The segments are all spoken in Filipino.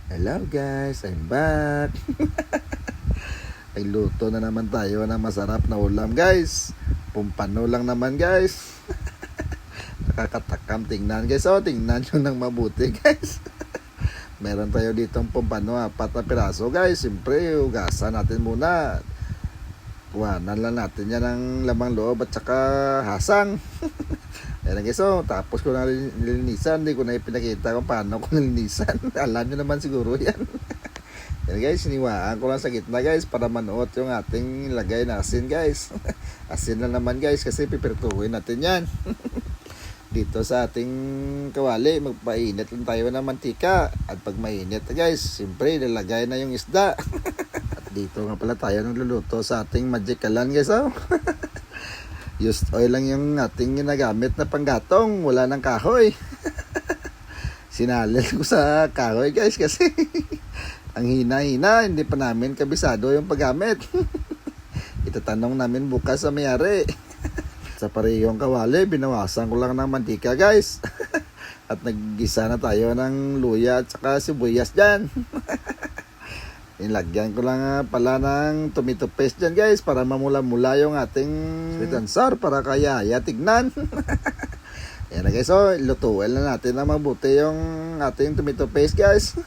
Hello guys, I'm back. Nagluto na naman tayo ng masarap na ulam guys. Pumpano lang naman guys. Nakakatakam tingnan guys. Tingnan nyo ng mabuti guys. Meron tayo ditong pumpano, 4 na piraso guys. Siyempre, ugasan natin muna. Kuhanan lang natin yan ng lamang loob at saka hasang. Ayan guys, tapos ko na nilinisan. Hindi ko na ipinakita kung paano ko nilinisan. Alam nyo naman siguro yan. Yan guys, siniwaan ko lang sa gitna guys para manuot yung ating lagay na asin guys. Asin na naman guys kasi pipirtuhin natin yan. Dito sa ating kawali, magpainit lang tayo ng mantika. At pag mainit guys, siyempre nilagay na yung isda. At dito nga pala tayo nagluluto sa ating magikalan guys. Used oil lang yung ating ginagamit na panggatong, wala ng kahoy. Sinalil ko sa kahoy guys kasi ang hina-hina, hindi pa namin kabisado yung paggamit. Itatanong namin bukas sa may-ari. Sa parehong kawali, binawasan ko lang ng mantika guys. At naggisa na tayo ng luya at saka sibuyas dyan. Nilagyan ko lang pala ng tomato paste dyan guys para mamula-mula yung ating sweet and sour para kaya tignan. Ayan na guys, lutuin na natin na mabuti yung ating tomato paste guys.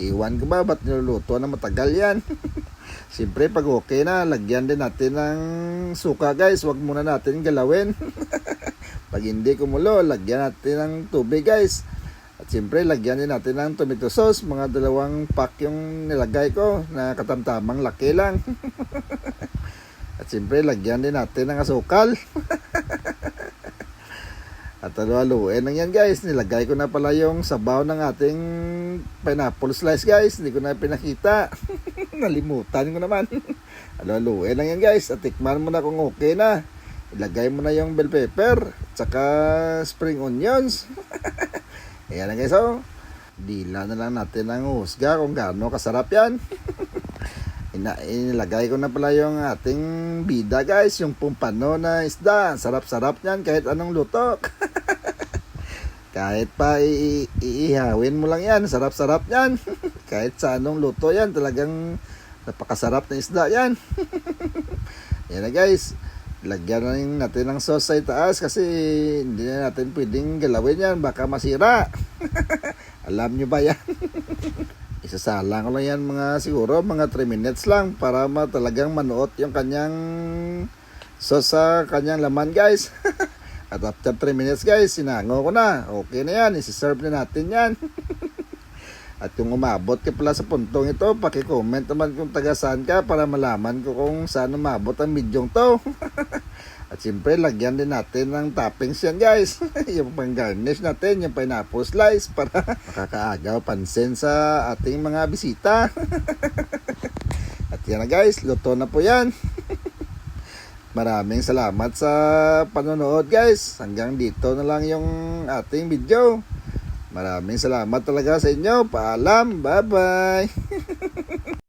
Iwan ko ba, ba't niluluto na matagal yan? Siyempre pag okay na, lagyan din natin ng suka guys. Huwag muna natin galawin. Pag hindi kumulo, lagyan natin ng tubig guys. At siyempre lagyan din natin ng tomato sauce. Mga 2 pack yung nilagay ko na katamtamang laki lang. At siyempre lagyan din natin ng asukal. At haluin lang yan guys. Nilagay ko na pala yung sabaw ng ating pineapple slice guys. Hindi ko na pinakita. Nalimutan ko naman. Haluin lang yan guys. At tikman mo na kung okay na. Ilagay mo na yung bell pepper. At saka spring onions. Ayan na guys. Dila na lang natin ang husga kung gaano kasarap yan. Inilagay ko na pala yung ating bida guys. Yung pumpano na isda. Sarap-sarap yan kahit anong luto. Kahit pa iihawin mo lang yan, sarap-sarap yan. Kahit sa anong luto yan, talagang napakasarap na isda yan. Yan na guys, lagyan na natin ng sauce sa itaas kasi hindi na natin pwedeng galawin yan, baka masira. Alam nyo ba yan? Isasalang ko lang yan siguro mga 3 minutes lang para talagang manuot yung kanyang sauce sa kanyang laman guys. At after 3 minutes guys, sinango ko na. Okay na yan, isi-serve na natin yan. At kung umabot ka pala sa puntong ito, paki-comment naman kung taga saan ka para malaman ko kung saan umabot ang bidyong to. At siyempre, lagyan din natin ng toppings yan guys. Yung pang-garnish natin, yung pineapple slice para makakaagaw pansin sa ating mga bisita. At yan na guys, luto na po yan. Maraming salamat sa panonood guys. Hanggang dito na lang yung ating video. Maraming salamat talaga sa inyo. Paalam. Bye bye.